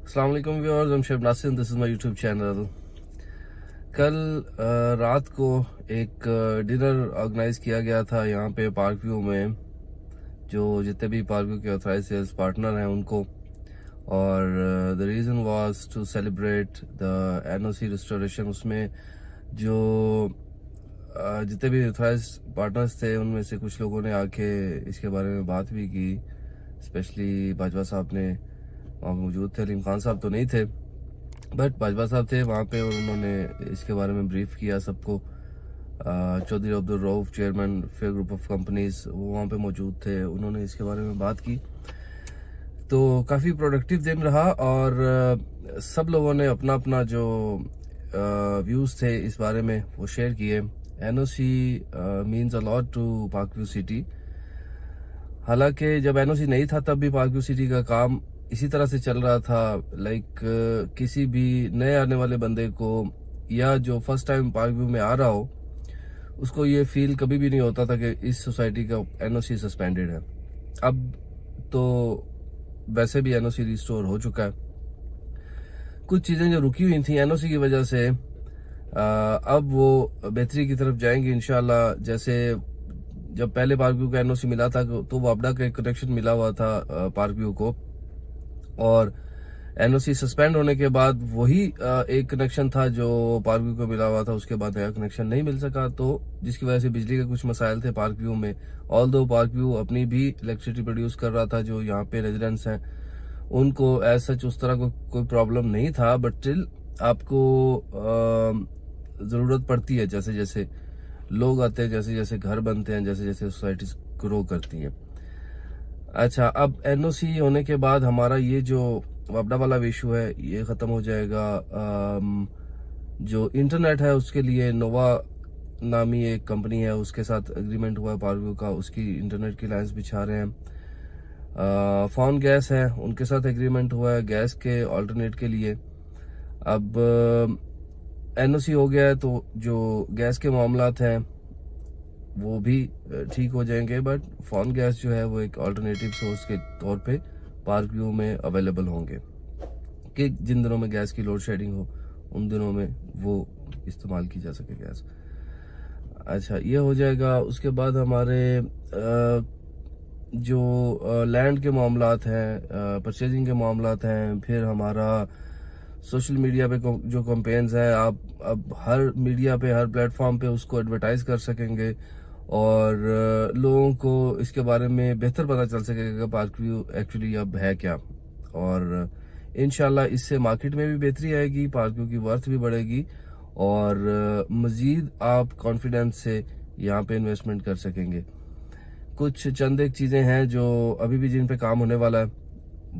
السلام علیکم viewers, I'm Shoaib Nasir, this is my YouTube channel. کل رات کو ایک ڈنر آرگنائز کیا گیا تھا یہاں پہ پارک ویو میں، جو جتنے بھی پارک ویو کے آتھرائز سیلز پارٹنر ہیں ان کو، اور the reason was to celebrate the NOC restoration. اس میں جو جتنے بھی آتھرائز پارٹنرز تھے ان میں سے کچھ لوگوں نے آ کے اس کے بارے میں بات بھی کی، اسپیشلی باجوہ صاحب نے وہاں پہ موجود تھے۔ علیم خان صاحب تو نہیں تھے، بٹ باجوہ صاحب تھے وہاں پہ، اور انہوں نے اس کے بارے میں بریف کیا سب کو۔ Chaudhry Abdul Rauf chairman fair group of companies وہ وہاں پہ موجود تھے، انہوں نے اس کے بارے میں بات کی۔ تو کافی پروڈکٹیو دن رہا، اور سب لوگوں نے اپنا اپنا جو ویوز تھے اس بارے میں وہ شیئر کیے۔ NOC means a lot to Park View City. حالانکہ جب NOC نہیں تھا تب بھی پارک ویو سٹی کا کام اسی طرح سے چل رہا تھا، لائک کسی بھی نئے آنے والے بندے کو یا جو فرسٹ ٹائم پارک ویو میں آ رہا ہو اس کو یہ فیل کبھی بھی نہیں ہوتا تھا کہ اس سوسائٹی کا NOC سسپینڈڈ ہے۔ اب تو ویسے بھی NOC ریسٹور ہو چکا ہے۔ کچھ چیزیں جو رکی ہوئی تھیں NOC کی وجہ سے اب وہ بہتری کی طرف جائیں گی انشاءاللہ۔ جیسے جب پہلے پارک ویو کا NOC ملا تھا تو وہ اپڈا کا ایک کنیکشن ملا ہوا تھا پارک ویو کو، اور NOC سسپینڈ ہونے کے بعد وہی ایک کنیکشن تھا جو پارک ویو کو ملا ہوا تھا، اس کے بعد نیا کنیکشن نہیں مل سکا، تو جس کی وجہ سے بجلی کے کچھ مسائل تھے پارک ویو میں۔ آلدو پارک ویو اپنی بھی الیکٹریسٹی پروڈیوس کر رہا تھا، جو یہاں پہ ریزیڈنٹس ہیں ان کو ایز سچ اس طرح کوئی پرابلم نہیں تھا، بٹ اسٹل آپ کو ضرورت پڑتی ہے جیسے جیسے لوگ آتے ہیں، جیسے جیسے گھر بنتے ہیں، جیسے جیسے سوسائٹیز گرو کرتی ہیں۔ اچھا، اب NOC ہونے کے بعد ہمارا یہ جو وابڈا والا ایشو ہے یہ ختم ہو جائے گا۔ جو انٹرنیٹ ہے اس کے لیے نووا نامی ایک کمپنی ہے، اس کے ساتھ اگریمنٹ ہوا ہے پارک ویو کا، اس کی انٹرنیٹ کی لائنز بچھا رہے ہیں۔ فون گیس ہے، ان کے ساتھ اگریمنٹ ہوا ہے گیس کے آلٹرنیٹ کے لیے۔ اب NOC ہو گیا ہے تو جو گیس کے معاملات ہیں وہ بھی ٹھیک ہو جائیں گے، بٹ فون گیس جو ہے وہ ایک آلٹرنیٹیو سورس کے طور پہ پارک ویو میں اویلیبل ہوں گے، کہ جن دنوں میں گیس کی لوڈ شیڈنگ ہو ان دنوں میں وہ استعمال کی جا سکے گیس۔ اچھا، یہ ہو جائے گا۔ اس کے بعد ہمارے جو لینڈ کے معاملات ہیں، پرچیزنگ کے معاملات ہیں، پھر ہمارا سوشل میڈیا پہ جو کمپینز ہیں، آپ اب ہر میڈیا پہ، ہر پلیٹ فارم پہ اس کو ایڈورٹائز کر سکیں گے، اور لوگوں کو اس کے بارے میں بہتر پتہ چل سکے گا کہ پارک ویو ایکچولی اب ہے کیا، اور انشاءاللہ اس سے مارکیٹ میں بھی بہتری آئے گی، پارک ویو کی ورتھ بھی بڑھے گی، اور مزید آپ کانفیڈنس سے یہاں پہ انویسٹمنٹ کر سکیں گے۔ کچھ چند ایک چیزیں ہیں جو ابھی بھی جن پہ کام ہونے والا ہے،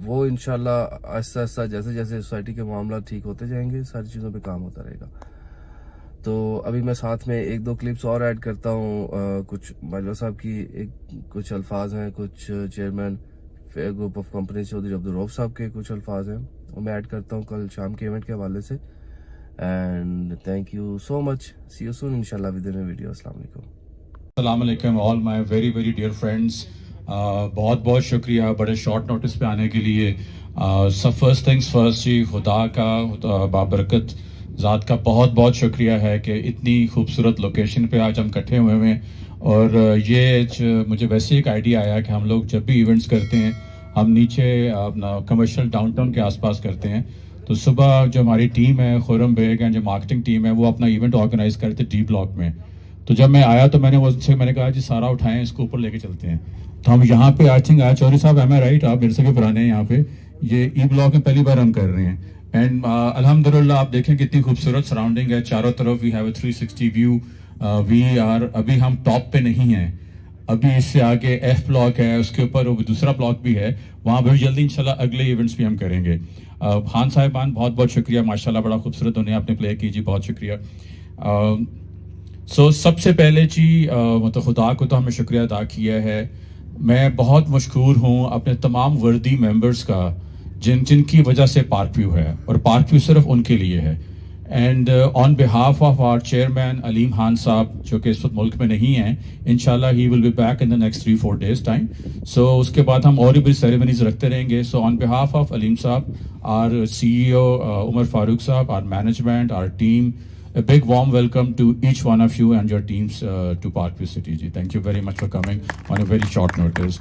وہ انشاءاللہ آہستہ آہستہ جیسے جیسے سوسائٹی کے معاملات ٹھیک ہوتے جائیں گے ساری چیزوں پہ کام ہوتا رہے گا۔ تو ابھی میں ساتھ میں ایک دو کلپس اور ایڈ کرتا ہوں۔ کچھ باجوہ صاحب کی کچھ الفاظ ہیں، کچھ chairman fair group of companies Chaudhry Abdul Rauf صاحب کے کچھ الفاظ ہیں، وہ میں ایڈ کرتا ہوں کل شام کے ایونٹ کے حوالے سے۔ And thank you so much, see you soon انشاءاللہ ود ان ویڈیو۔ السلام علیکم۔ السلام علیکم all my very very dear friends, بہت بہت شکریہ بڑے شارٹ نوٹس پہ آنے کے لیے۔ سب فرسٹ تھنگس فرسٹ جی، خدا کا بابرکت ذات کا بہت بہت شکریہ ہے کہ اتنی خوبصورت لوکیشن پہ آج ہم اکٹھے ہوئے ہیں، اور یہ مجھے ویسے ایک آئیڈیا آیا کہ ہم لوگ جب بھی ایونٹس کرتے ہیں ہم نیچے اپنا کمرشل ڈاؤن ٹاؤن کے آس پاس کرتے ہیں، تو صبح جو ہماری ٹیم ہے، خرم بیگ ہے جو مارکیٹنگ ٹیم ہے، وہ اپنا ایونٹ آرگنائز کرتے ڈی بلاک میں۔ تو جب میں آیا تو میں نے کہا جی سارا اٹھائیں، اس کو اوپر لے کے چلتے ہیں۔ تو ہم یہاں پہ آئی تھنک چودھری صاحب ایم اے رائٹ، آپ میرے سے بھی پرانے ہیں، یہاں پہ یہ ای بلاک میں پہلی بار ہم کر رہے ہیں، اینڈ الحمدللہ آپ دیکھیں کتنی خوبصورت سراؤنڈنگ ہے چاروں طرف، وی ہیو اے 360 ویو۔ ابھی ہم ٹاپ پہ نہیں ہیں، ابھی اس سے آگے ایف بلاک ہے، اس کے اوپر دوسرا بلاک بھی ہے، وہاں بڑی جلدی انشاءاللہ اگلے ایونٹس بھی ہم کریں گے۔ خان صاحبان بہت بہت شکریہ، ماشاءاللہ بڑا خوبصورت انہیں آپ نے پلے کی جی، بہت شکریہ۔ سب سے پہلے جی مطلب خدا کو تو ہمیں شکریہ ادا کیا ہے۔ میں بہت مشکور ہوں اپنے تمام وردی ممبرز کا جن کی وجہ سے پارک ویو ہے، اور پارک ویو صرف ان کے لیے ہے۔ And on behalf of our chairman Aleem Khan صاحب جو کہ اس وقت ملک میں نہیں ہیں، انشاءاللہ he will be back in the next 3-4 days time. So اس کے بعد ہم اور بھی سیریمنیز رکھتے رہیں گے۔ سو آن بہاف آف علیم صاحب our CEO Umar Farooq Saab, our management, our team. A big warm welcome to each one of you and your teams to Parkview City ji. Thank you very much for coming on a very short notice.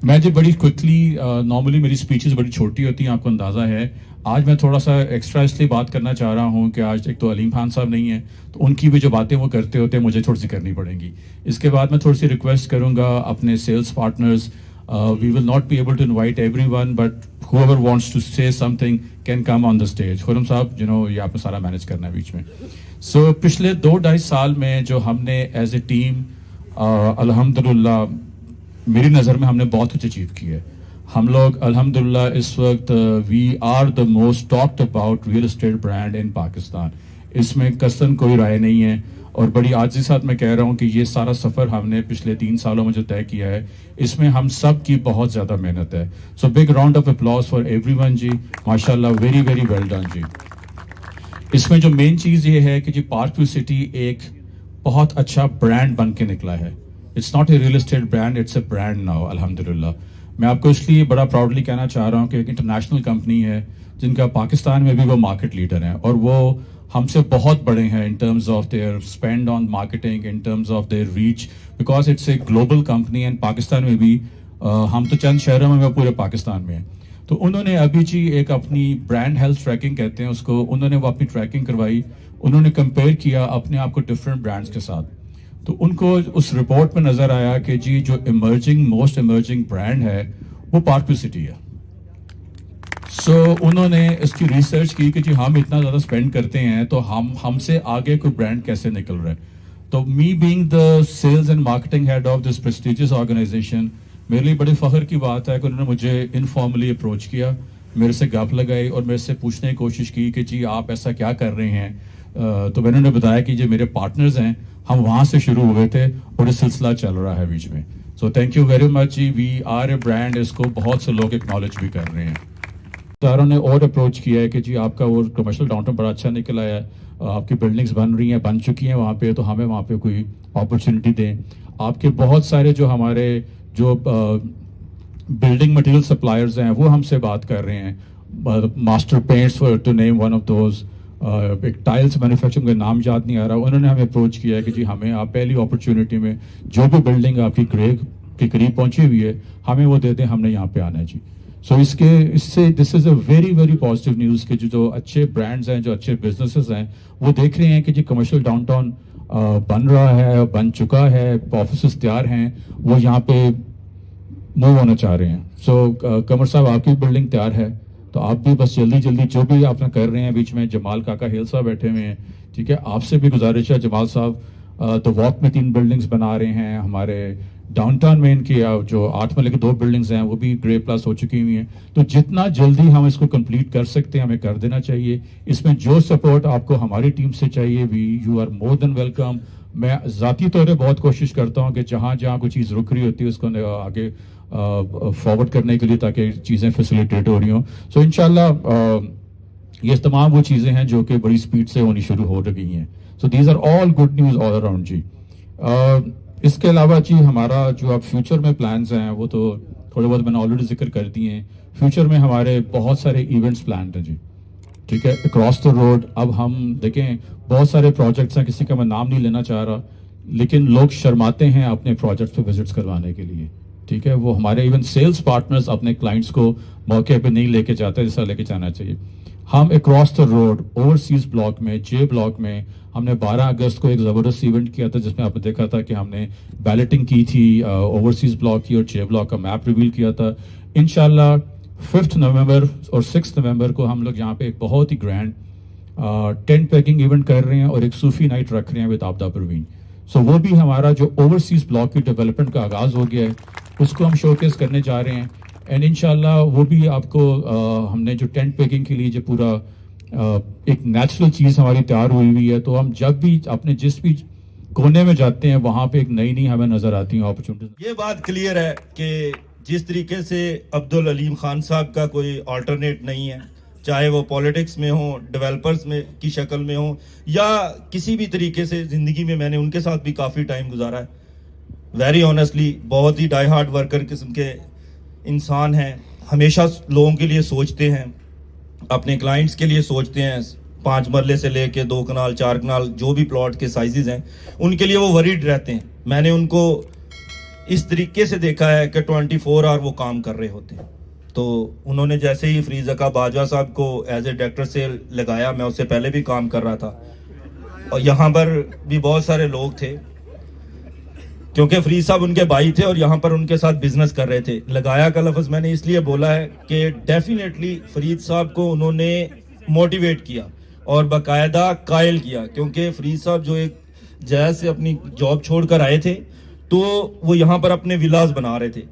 میں جی بڑی quickly normally میری speeches بڑی چھوٹی ہوتی ہیں، آپ کو اندازہ ہے. آج میں تھوڑا سا ایکسٹرا اس لیے بات کرنا چاہ رہا ہوں کہ آج ایک تو علیم خان صاحب نہیں ہیں، تو ان کی بھی جو باتیں وہ کرتے ہوتے ہیں مجھے تھوڑی سی کرنی پڑیں گی. اس کے بعد میں تھوڑی سی ریکویسٹ کروں گا اپنے sales partners. We will not be able to invite everyone, but whoever wants to say something can come on the stage. Khurram صاحب یہ آپ نے سارا مینیج کرنا ہے بیچ میں. سو پچھلے 2-2.5 سال میں جو ہم نے ایز اے ٹیم الحمدللہ میری نظر میں ہم نے بہت کچھ اچیو کیا ہے. ہم لوگ الحمدللہ اس وقت we are the most talked about real estate brand in Pakistan. اس میں کسن کوئی رائے نہیں ہے، اور بڑی عاجزی ساتھ میں کہہ رہا ہوں کہ یہ سارا سفر ہم نے پچھلے 3 سالوں میں جو طے کیا ہے اس میں ہم سب کی بہت زیادہ محنت ہے. So big round of applause for everyone جی. ماشاء اللہ، ویری ویری ویل ڈن جی. اس میں جو مین چیز یہ ہے کہ جی پارکویو سٹی ایک بہت اچھا برانڈ بن کے نکلا ہے. It's not a real estate brand, it's a brand now الحمدللہ. میں آپ کو اس لیے بڑا پراؤڈلی کہنا چاہ رہا ہوں کہ ایک انٹرنیشنل کمپنی ہے جن کا پاکستان میں بھی وہ مارکیٹ لیڈر ہیں، اور وہ ہم سے بہت بڑے ہیں in terms of their spend on marketing, in terms of their reach, because it's a global company. And Pakistan میں بھی ہم تو چند شہروں میں پورے پاکستان میں ہیں. تو انہوں نے ابھی جی ایک اپنی برانڈ ہیلتھ ٹریکنگ کہتے ہیں اس کو، انہوں نے وہ اپنی ٹریکنگ کروائی. انہوں نے کمپیئر کیا اپنے آپ کو ڈفرینٹ برانڈس کے ساتھ. تو ان کو اس رپورٹ میں نظر آیا کہ جی جو موسٹ ایمرجنگ برانڈ ہے وہ پارکویو سٹی ہے. سو انہوں نے اس کی ریسرچ کی کہ جی ہم اتنا زیادہ اسپینڈ کرتے ہیں تو ہم سے آگے کوئی برانڈ کیسے نکل رہا ہے. تو me being the sales and marketing head of this prestigious organisation, میرے لیے بڑے فخر کی بات ہے کہ انہوں نے مجھے انفارملی اپروچ کیا، میرے سے گپ لگائی اور میرے سے پوچھنے کی کوشش کی کہ جی آپ ایسا کیا کر رہے ہیں. تو میں نے بتایا کہ جو میرے پارٹنرز ہیں ہم وہاں سے شروع ہوئے تھے اور یہ سلسلہ چل رہا ہے بیچ میں. So thank you very much جی. وی آر اے برانڈ، اس کو بہت سے لوگ اکنالج بھی کر رہے ہیں. ساروں نے اور اپروچ کیا ہے کہ جی آپ کا وہ کمرشل ڈاؤن ٹاؤن بڑا اچھا نکل آیا ہے، آپ کی بلڈنگز بن رہی ہیں، بن چکی ہیں وہاں پہ، تو ہمیں وہاں پہ کوئی اپرچونٹی دیں. آپ کے بہت سارے جو ہمارے جو بلڈنگ مٹیریل سپلائرز ہیں وہ ہم سے بات کر رہے ہیں. Master paints to name one of those, ایک ٹائلس مینوفیکچرنگ کا نام یاد نہیں آ رہا، انہوں نے ہمیں اپروچ کیا ہے کہ جی ہمیں آپ پہلی اپرچونٹی میں جو بھی بلڈنگ آپ کی گریڈ کے قریب پہنچی ہوئی ہے ہمیں وہ دے دیں، ہم نے یہاں پہ آنا ہے جی. سو اس سے this is a very very positive news کہ جو اچھے برانڈز ہیں، جو اچھے بزنسز ہیں، وہ دیکھ رہے ہیں کہ جی کمرشل ڈاؤن ٹاؤن بن رہا ہے، بن چکا ہے، آفیسز تیار ہیں، وہ یہاں پہ موو ہونا چاہ رہے ہیں. سو قمر صاحب آپ کی بلڈنگ تیار ہے، تو آپ بھی بس جلدی جلدی جو بھی آپ نے کر رہے ہیں. بیچ میں جمال کاکا ہیل صاحب بیٹھے ہوئے ہیں، ٹھیک ہے، آپ سے بھی گزارش ہے. جمال صاحب تو واک میں 3 بلڈنگز بنا رہے ہیں. ہمارے ڈاؤن ٹاؤن میں ان کی جو 8 ملے کے 2 بلڈنگز ہیں وہ بھی گرے پلس ہو چکی ہوئی ہیں. تو جتنا جلدی ہم اس کو کمپلیٹ کر سکتے ہیں ہمیں کر دینا چاہیے. اس میں جو سپورٹ آپ کو ہماری ٹیم سے چاہیے you are more than welcome. میں ذاتی طور پہ بہت کوشش کرتا ہوں کہ جہاں کوئی چیز رک رہی ہوتی ہے اس کو آگے فارورڈ کرنے کے لیے تاکہ چیزیں فیسیلیٹیٹ ہو رہی ہوں. سو انشاءاللہ یہ تمام وہ چیزیں ہیں جو کہ بڑی سپیڈ سے ہونی شروع ہو رہی ہیں. So these are all good news all around جی. اس کے علاوہ جی ہمارا جو اب فیوچر میں پلانز ہیں وہ تو تھوڑے بہت میں نے آلریڈی ذکر کر دیے ہیں. فیوچر میں ہمارے بہت سارے ایونٹس پلانڈ ہیں جی، ٹھیک ہے، اکراس دا روڈ. اب ہم دیکھیں بہت سارے پروجیکٹس ہیں، کسی کا میں نام نہیں لینا چاہ رہا، لیکن لوگ شرماتے ہیں اپنے پروجیکٹس پہ وزٹس کروانے کے لیے، ٹھیک ہے. وہ ہمارے ایون سیلس پارٹنرز اپنے کلائنٹس کو موقع پہ نہیں لے کے جاتے جیسا لے کے جانا چاہیے. ہم across the road overseas block میں، جے بلاک میں ہم نے 12 اگست کو ایک زبردست ایونٹ کیا تھا جس میں آپ نے دیکھا تھا کہ ہم نے بیلٹنگ کی تھی اوورسیز بلاک کی اور جے بلاک کا میپ ریویل کیا تھا. انشاءاللہ 5 نومبر اور 6 نومبر کو ہم لوگ یہاں پہ ایک بہت ہی گرینڈ ٹینٹ پیکنگ ایونٹ کر رہے ہیں اور ایک صوفی نائٹ رکھ رہے ہیں ود آبدہ پروین. سو وہ بھی ہمارا جو اوورسیز بلاک کی ڈیولپمنٹ کا آغاز ہو گیا ہے اس کو ہم شوکیس کرنے جا رہے ہیں. اینڈ انشاءاللہ وہ بھی آپ کو ہم نے جو ٹینٹ پیکنگ کے لیے جو پورا ایک نیچرل چیز ہماری تیار ہوئی ہے، تو ہم جب بھی اپنے جس بھی کونے میں جاتے ہیں وہاں پہ ایک نئی ہمیں نظر آتی ہیں اپرچونٹیز. یہ بات کلیئر ہے کہ جس طریقے سے عبدالعلیم خان صاحب کا کوئی آلٹرنیٹ نہیں ہے، چاہے وہ پولیٹکس میں ہوں، ڈیولپرز میں کی شکل میں ہوں، یا کسی بھی طریقے سے زندگی میں نے ان کے ساتھ بھی کافی ٹائم گزارا ہے. ویری آنیسٹلی بہت ہی ڈائی ہارڈ ورکر قسم کے انسان ہیں، ہمیشہ لوگوں کے لیے سوچتے ہیں, اپنے کلائنٹس کے لیے سوچتے ہیں. 5 مرلے سے لے کے 2 کنال 4 کنال جو بھی پلاٹ کے سائزز ہیں ان کے لیے وہ وریڈ رہتے ہیں. میں نے ان کو اس طریقے سے دیکھا ہے کہ 24 آور وہ کام کر رہے ہوتے ہیں. تو انہوں نے جیسے ہی فریز زکا باجوہ صاحب کو ایز اے ڈائریکٹر سے لگایا, میں اس سے پہلے بھی کام کر رہا تھا, اور یہاں پر بھی بہت سارے لوگ تھے کیونکہ فریز صاحب ان کے بھائی تھے اور یہاں پر ان کے ساتھ بزنس کر رہے تھے. لگایا کا لفظ میں نے اس لیے بولا ہے کہ ڈیفینیٹلی فرید صاحب کو انہوں نے موٹیویٹ کیا اور باقاعدہ قائل کیا, کیونکہ فرید صاحب جو ایک جائز سے اپنی جاب چھوڑ کر آئے تھے تو وہ یہاں پر اپنے ولاز بنا رہے تھے.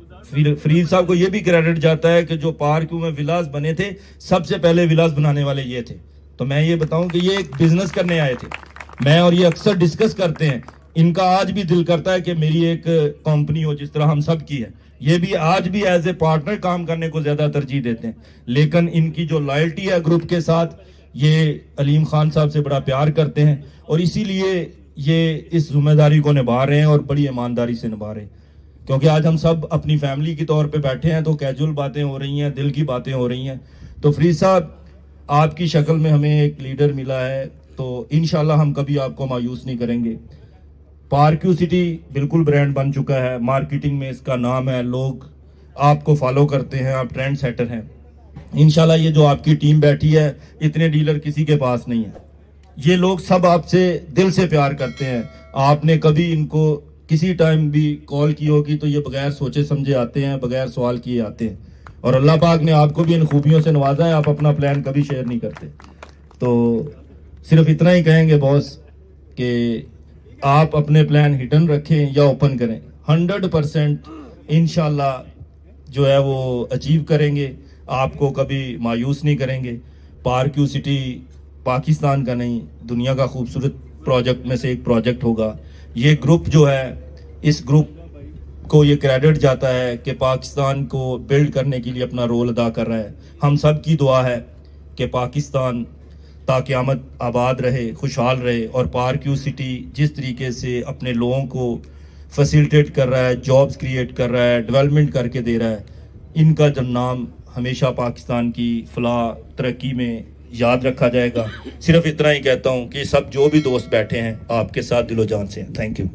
فرید صاحب کو یہ بھی کریڈٹ جاتا ہے کہ جو پارکیو میں ولاز بنے تھے سب سے پہلے ولاز بنانے والے یہ تھے. تو میں یہ بتاؤں کہ یہ ایک بزنس کرنے آئے تھے. میں اور یہ اکثر ڈسکس کرتے ہیں, ان کا آج بھی دل کرتا ہے کہ میری ایک کمپنی ہو جس طرح ہم سب کی ہے. یہ بھی آج بھی ایز اے پارٹنر کام کرنے کو زیادہ ترجیح دیتے ہیں, لیکن ان کی جو لائلٹی ہے گروپ کے ساتھ, یہ علیم خان صاحب سے بڑا پیار کرتے ہیں اور اسی لیے یہ اس ذمہ داری کو نبھا رہے ہیں اور بڑی ایمانداری سے نبھا رہے ہیں. کیونکہ آج ہم سب اپنی فیملی کی طور پہ بیٹھے ہیں تو کیجول باتیں ہو رہی ہیں, دل کی باتیں ہو رہی ہیں. تو فرید صاحب آپ کی شکل میں ہمیں ایک لیڈر ملا ہے, تو انشاءاللہ ہم کبھی آپ کو مایوس نہیں کریں گے. پارکیو سٹی بالکل برانڈ بن چکا ہے, مارکیٹنگ میں اس کا نام ہے, لوگ آپ کو فالو کرتے ہیں, آپ ٹرینڈ سیٹر ہیں. انشاءاللہ یہ جو آپ کی ٹیم بیٹھی ہے, اتنے ڈیلر کسی کے پاس نہیں ہے. یہ لوگ سب آپ سے دل سے پیار کرتے ہیں. آپ نے کبھی ان کو کسی ٹائم بھی کال کی ہوگی تو یہ بغیر سوچے سمجھے آتے ہیں, بغیر سوال کیے آتے ہیں, اور اللہ پاک نے آپ کو بھی ان خوبیوں سے نوازا ہے. آپ اپنا پلان کبھی شیئر نہیں کرتے. تو صرف اتنا ہی کہیں گے باس کہ آپ اپنے پلان ہڈن رکھیں یا اوپن کریں, 100% انشاءاللہ جو ہے وہ اچیو کریں گے. آپ کو کبھی مایوس نہیں کریں گے. پارکیو سٹی پاکستان کا نہیں, دنیا کا خوبصورت پروجیکٹ میں سے ایک پروجیکٹ ہوگا. یہ گروپ جو ہے, اس گروپ کو یہ کریڈٹ جاتا ہے کہ پاکستان کو بلڈ کرنے کے لیے اپنا رول ادا کر رہا ہے. ہم سب کی دعا ہے کہ پاکستان تا قیامت آباد رہے, خوشحال رہے, اور پارکیو سٹی جس طریقے سے اپنے لوگوں کو فیسیلیٹیٹ کر رہا ہے, جابز کریٹ کر رہا ہے, ڈیولپمنٹ کر کے دے رہا ہے, ان کا جب نام ہمیشہ پاکستان کی فلاح ترقی میں یاد رکھا جائے گا. صرف اتنا ہی کہتا ہوں کہ سب جو بھی دوست بیٹھے ہیں آپ کے ساتھ دل و جان سے ہیں. Thank you.